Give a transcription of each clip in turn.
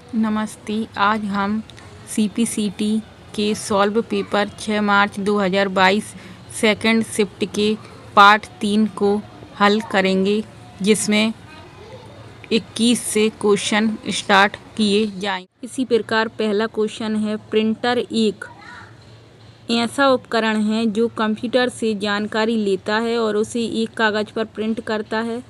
नमस्ते। आज हम सीपीसीटी के सॉल्व पेपर 6 मार्च 2022 सेकंड शिफ्ट के पार्ट 3 को हल करेंगे, जिसमें 21 से क्वेश्चन स्टार्ट किए जाएंगे। इसी प्रकार पहला क्वेश्चन है, प्रिंटर एक ऐसा उपकरण है जो कंप्यूटर से जानकारी लेता है और उसे एक कागज पर प्रिंट करता है।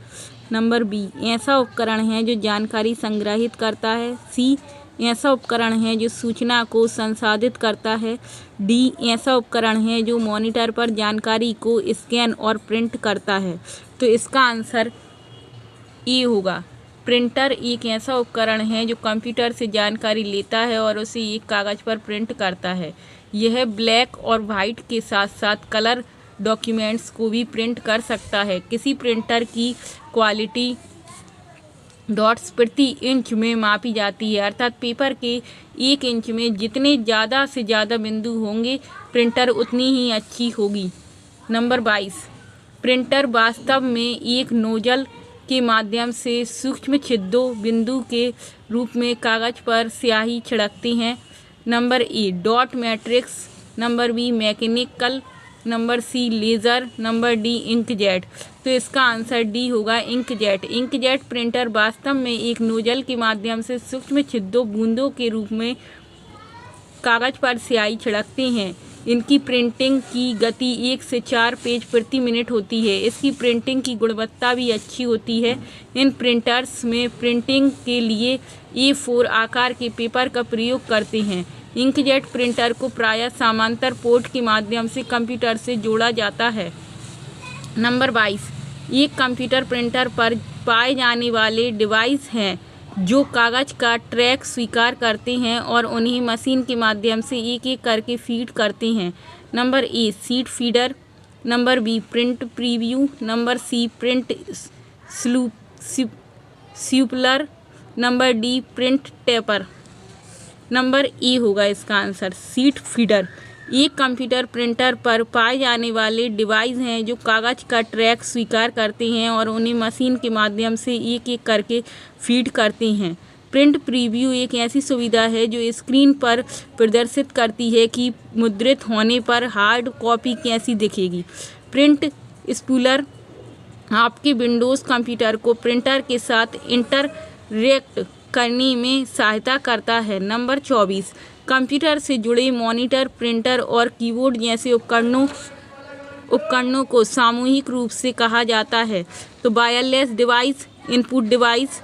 नंबर बी, ऐसा उपकरण है जो जानकारी संग्रहित करता है। सी, ऐसा उपकरण है जो सूचना को संसाधित करता है। डी, ऐसा उपकरण है जो मॉनिटर पर जानकारी को स्कैन और प्रिंट करता है। तो इसका आंसर ए होगा। प्रिंटर एक ऐसा उपकरण है जो कंप्यूटर से जानकारी लेता है और उसे एक कागज पर प्रिंट करता है। यह ब्लैक और वाइट के साथ साथ कलर डॉक्यूमेंट्स को भी प्रिंट कर सकता है। किसी प्रिंटर की क्वालिटी डॉट्स प्रति इंच में मापी जाती है, अर्थात पेपर के 1 इंच में जितने ज़्यादा से ज़्यादा बिंदु होंगे, प्रिंटर उतनी ही अच्छी होगी। नंबर 22, प्रिंटर वास्तव में एक नोजल के माध्यम से सूक्ष्म छिद्रों बिंदु के रूप में कागज पर स्याही छिड़कते हैं। Number A, dot matrix. Number B, mechanical. Number C, laser. Number D, inkjet. तो इसका आंसर डी होगा, इंकजेट। इंकजेट प्रिंटर वास्तव में एक नोजल के माध्यम से सूक्ष्म छिद्रों बूंदों के रूप में कागज पर स्याही छिड़कते हैं। इनकी प्रिंटिंग की गति 1 से 4 पेज प्रति मिनट होती है। इसकी प्रिंटिंग की गुणवत्ता भी अच्छी होती है। इन प्रिंटर्स में प्रिंटिंग के लिए A4 आकार के पेपर का प्रयोग करते हैं। इंकजेट प्रिंटर को प्रायः समांतर पोर्ट के माध्यम से कंप्यूटर से जोड़ा जाता है। नंबर 22, एक कंप्यूटर प्रिंटर पर पाए जाने वाले डिवाइस हैं जो कागज का ट्रैक स्वीकार करते हैं और उन्हें मशीन के माध्यम से एक एक करके फीड करते हैं। Number A, sheet feeder. Number B, print preview. Number C, print spooler. Number D, print taper. Number A होगा इसका आंसर, सीट फीडर। एक कंप्यूटर प्रिंटर पर पाए जाने वाले डिवाइस हैं जो कागज का ट्रैक स्वीकार करते हैं और उन्हें मशीन के माध्यम से एक एक करके फीड करते हैं। प्रिंट प्रीव्यू एक ऐसी सुविधा है जो स्क्रीन पर प्रदर्शित करती है कि मुद्रित होने पर हार्ड कॉपी कैसी दिखेगी। प्रिंट स्पूलर आपके विंडोज़ कंप्यूटर को प्रिंटर के साथ इंटरैक्ट करने में सहायता करता है। नंबर 24, कंप्यूटर से जुड़े मॉनिटर, प्रिंटर और कीबोर्ड जैसे उपकरणों को सामूहिक रूप से कहा जाता है। तो wireless device, input device,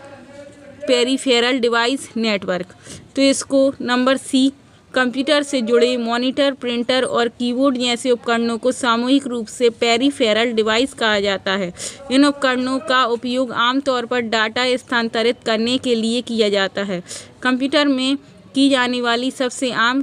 peripheral device, network. तो इसको नंबर सी, कंप्यूटर से जुड़े मॉनिटर, प्रिंटर और कीबोर्ड जैसे उपकरणों को सामूहिक रूप से पेरिफेरल डिवाइस कहा जाता है। इन उपकरणों का उपयोग आमतौर पर डाटा स्थानांतरित करने के लिए किया जाता है। कंप्यूटर में की जाने वाली सबसे आम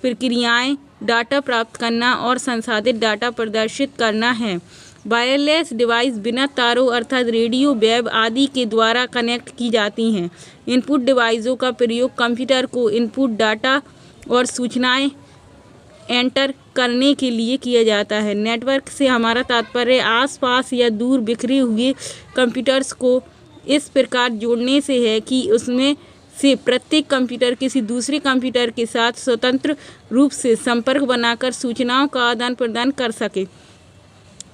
प्रक्रियाएं डाटा प्राप्त करना और संसाधित डाटा प्रदर्शित करना है। वायरलेस डिवाइस बिना तारों अर्थात रेडियो वेव आदि के द्वारा कनेक्ट की जाती हैं। इनपुट डिवाइसों का प्रयोग कंप्यूटर को इनपुट डाटा और सूचनाएं एंटर करने के लिए किया जाता है। नेटवर्क से हमारा तात्पर्य आसपास या दूर बिखरे हुए कंप्यूटर्स को इस प्रकार जोड़ने से है कि उसमें से प्रत्येक कंप्यूटर किसी दूसरे कंप्यूटर के साथ स्वतंत्र रूप से संपर्क बनाकर सूचनाओं का आदान प्रदान कर सके।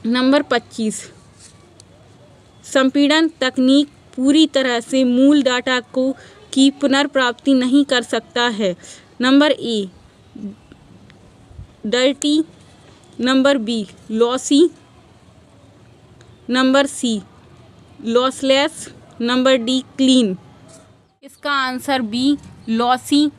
नंबर 25, संपीड़न तकनीक पूरी तरह से मूल डाटा की पुनर्प्राप्ति नहीं कर सकता है। Number A, dirty. Number B, lossy. Number C, lossless. Number D, clean. इसका आंसर बी, लॉसी।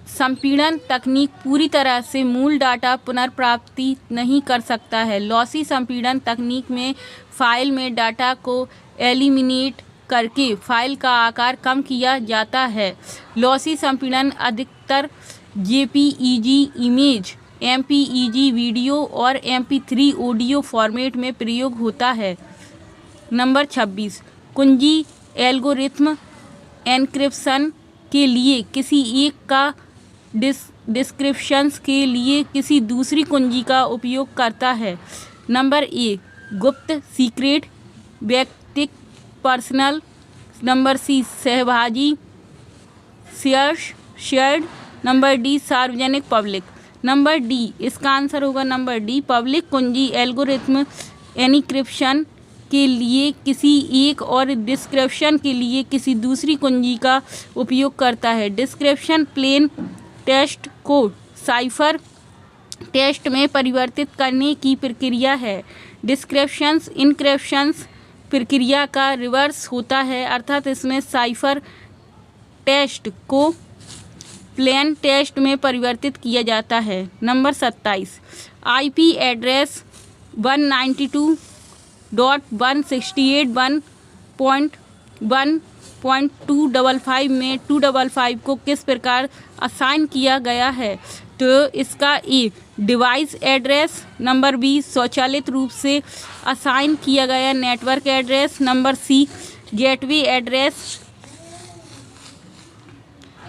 संपीड़न तकनीक पूरी तरह से मूल डाटा पुनर्प्राप्ति नहीं कर सकता है। लॉसी संपीड़न तकनीक में फाइल में डाटा को एलिमिनेट करके फाइल का आकार कम किया जाता है। लॉसी संपीड़न अधिकतर जेपीईजी इमेज, एमपीईजी वीडियो और MP3 ऑडियो फॉर्मेट में प्रयोग होता है। नंबर 26, कुंजी एल्गोरिथ्म एन्क्रिप्शन के लिए किसी एक का डिस्क्रिप्शंस के लिए किसी दूसरी कुंजी का उपयोग करता है। नंबर ए, गुप्त सीक्रेट, वैयक्तिक पर्सनल। नंबर सी, सहभागी शेयर्ड, नंबर डी सार्वजनिक पब्लिक। नंबर डी, इसका आंसर होगा नंबर डी, पब्लिक कुंजी एल्गोरिथ्म एन्क्रिप्शन के लिए किसी एक और डिस्क्रिप्शन के लिए किसी दूसरी कुंजी का उपयोग करता है। डिस्क्रिप्शन प्लेन टेक्स्ट को साइफर टेक्स्ट में परिवर्तित करने की प्रक्रिया है। डिस्क्रिप्शंस इनक्रिप्शंस प्रक्रिया का रिवर्स होता है, अर्थात इसमें साइफर टेक्स्ट को प्लेन टेक्स्ट में परिवर्तित किया जाता है। नंबर 27, आईपी एड्रेस 192.168.1.255 में 255 को किस प्रकार असाइन किया गया है? तो इसका A device address, number B स्वचालित रूप से असाइन किया गया network address, number C gateway address,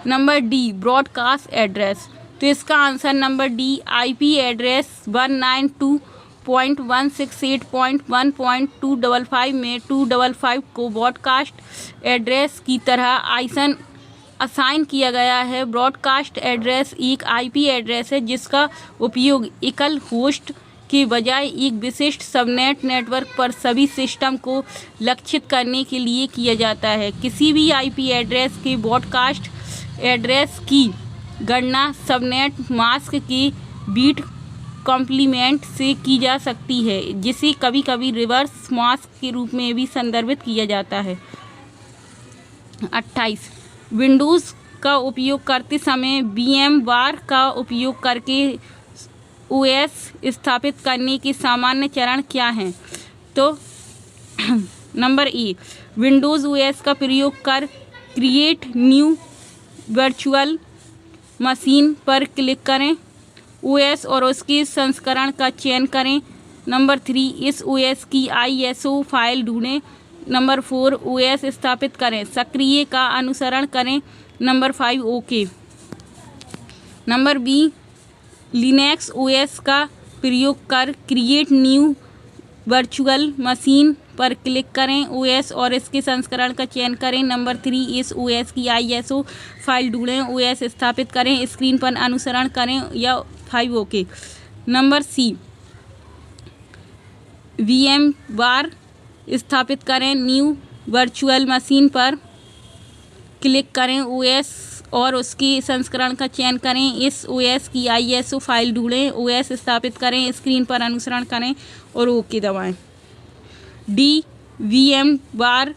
number D broadcast address. तो इसका answer number D IP address 192.168.1.255 में 255 को ब्रॉडकास्ट एड्रेस की तरह असाइन किया गया है। ब्रॉडकास्ट एड्रेस एक आईपी एड्रेस है जिसका उपयोग एकल होस्ट के बजाय एक विशिष्ट सबनेट नेटवर्क पर सभी सिस्टम को लक्षित करने के लिए किया जाता है। किसी भी आईपी एड्रेस के ब्रॉडकास्ट एड्रेस की गणना सबनेट मास्क के बीट कॉम्प्लीमेंट से की जा सकती है, जिसे कभी कभी रिवर्स मास्क के रूप में भी संदर्भित किया जाता है। 28, विंडोज़ का उपयोग करते समय VMware का उपयोग करके OS स्थापित करने के सामान्य चरण क्या हैं? तो नंबर ए, विंडोज़ OS का प्रयोग कर क्रिएट न्यू वर्चुअल मशीन पर क्लिक करें, OS और उसके संस्करण का चयन करें। नंबर 3, इस OS की ISO फाइल ढूंढें। नंबर 4, OS स्थापित करें, सक्रिय का अनुसरण करें। Number 5, okay. Number B, Linux OS का प्रयोग कर क्रिएट न्यू वर्चुअल मशीन पर क्लिक करें, OS और इसके संस्करण का चयन करें। नंबर 3, इस OS की ISO फाइल ढूंढें, OS स्थापित करें, स्क्रीन पर अनुसरण करें। या 5, ओके। नंबर सी, VMware स्थापित करें, न्यू वर्चुअल मशीन पर क्लिक करें, OS और उसके संस्करण का चयन करें, इस OS की ISO फाइल ढूंढें, OS स्थापित करें, स्क्रीन पर अनुसरण करें और ओके दबाएं। डी, VMware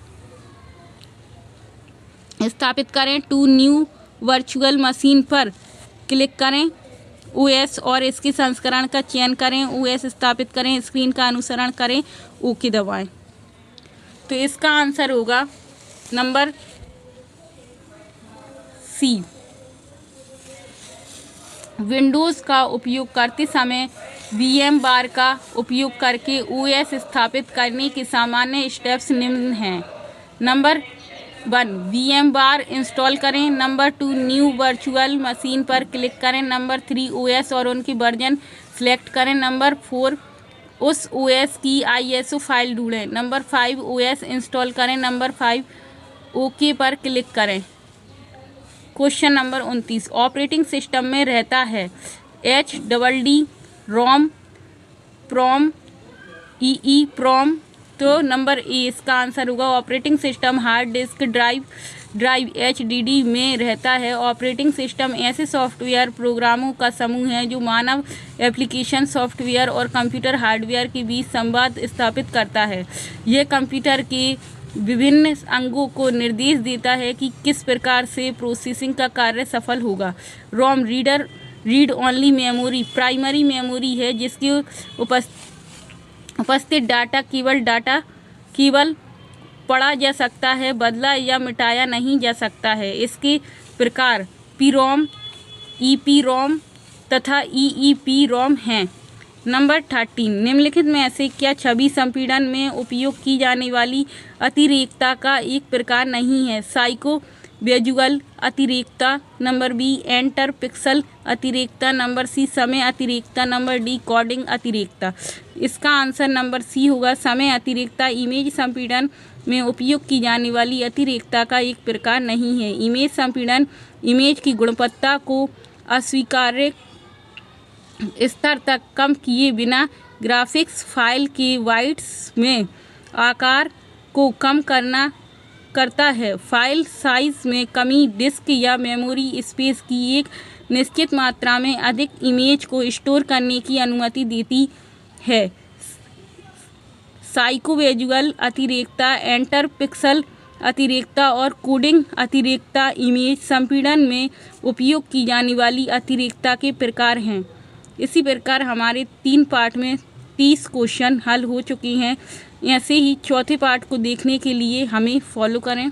स्थापित करें, टू न्यू वर्चुअल मशीन पर क्लिक करें, OS और इसके संस्करण का चयन करें, OS स्थापित करें, स्क्रीन का अनुसरण करें, ओके दबाएं। तो इसका आंसर होगा नंबर सी, विंडोज़ का उपयोग करते समय VMware का उपयोग करके OS स्थापित करने के सामान्य स्टेप्स निम्न हैं। नंबर 1, VMware इंस्टॉल करें। नंबर 2, न्यू वर्चुअल मशीन पर क्लिक करें। नंबर 3, OS और उनकी वर्जन सेलेक्ट करें। नंबर 4, उस OS की ISO फाइल ढूंढें। नंबर 5, OS इंस्टॉल करें। नंबर 5, ओके पर क्लिक करें। क्वेश्चन नंबर 29, ऑपरेटिंग सिस्टम में रहता है HDD, ROM, PROM, EEPROM। तो नंबर ए, इसका आंसर होगा operating system hard disk drive HDD में रहता है। ऑपरेटिंग सिस्टम ऐसे सॉफ्टवेयर प्रोग्रामों का समूह है जो मानव एप्लीकेशन सॉफ्टवेयर और कंप्यूटर हार्डवेयर के बीच संवाद स्थापित करता है। यह कंप्यूटर के विभिन्न अंगों को निर्देश देता है कि किस प्रकार से प्रोसेसिंग का कार्य सफल होगा। ROM read only memory primary memory है जिसकी उपस्थित डाटा केवल पढ़ा जा सकता है, बदला या मिटाया नहीं जा सकता है। इसके प्रकार PROM, EPROM तथा EEPROM हैं। नंबर 13, निम्नलिखित में से क्या छवि संपीड़न में उपयोग की जाने वाली अतिरेकता का एक प्रकार नहीं है? साइको विजुअल अतिरेकता। नंबर बी, एंटर पिक्सल अतिरेकता। नंबर सी, समय अतिरेकता। नंबर डी, कोडिंग अतिरेकता। इसका आंसर नंबर सी होगा, समय अतिरेकता। इमेज संपीड़न में उपयोग की जाने वाली अतिरेकता का एक प्रकार नहीं है। इमेज संपीड़न इमेज की गुणवत्ता को अस्वीकार्य स्तर तक कम किए बिना ग्राफिक्स फाइल के बाइट्स में आकार को कम करता है। फाइल साइज में कमी डिस्क या मेमोरी स्पेस की एक निश्चित मात्रा में अधिक इमेज को स्टोर करने की अनुमति देती है। साइकोविजुअल अतिरेकता, इंटरपिक्सल अतिरेकता और कोडिंग अतिरेकता इमेज संपीड़न में उपयोग की जाने वाली अतिरेकता के प्रकार हैं। इसी प्रकार हमारे 3 पार्ट में 30 क्वेश्चन हल हो चुके हैं। ऐसे ही चौथे पार्ट को देखने के लिए हमें फॉलो करें।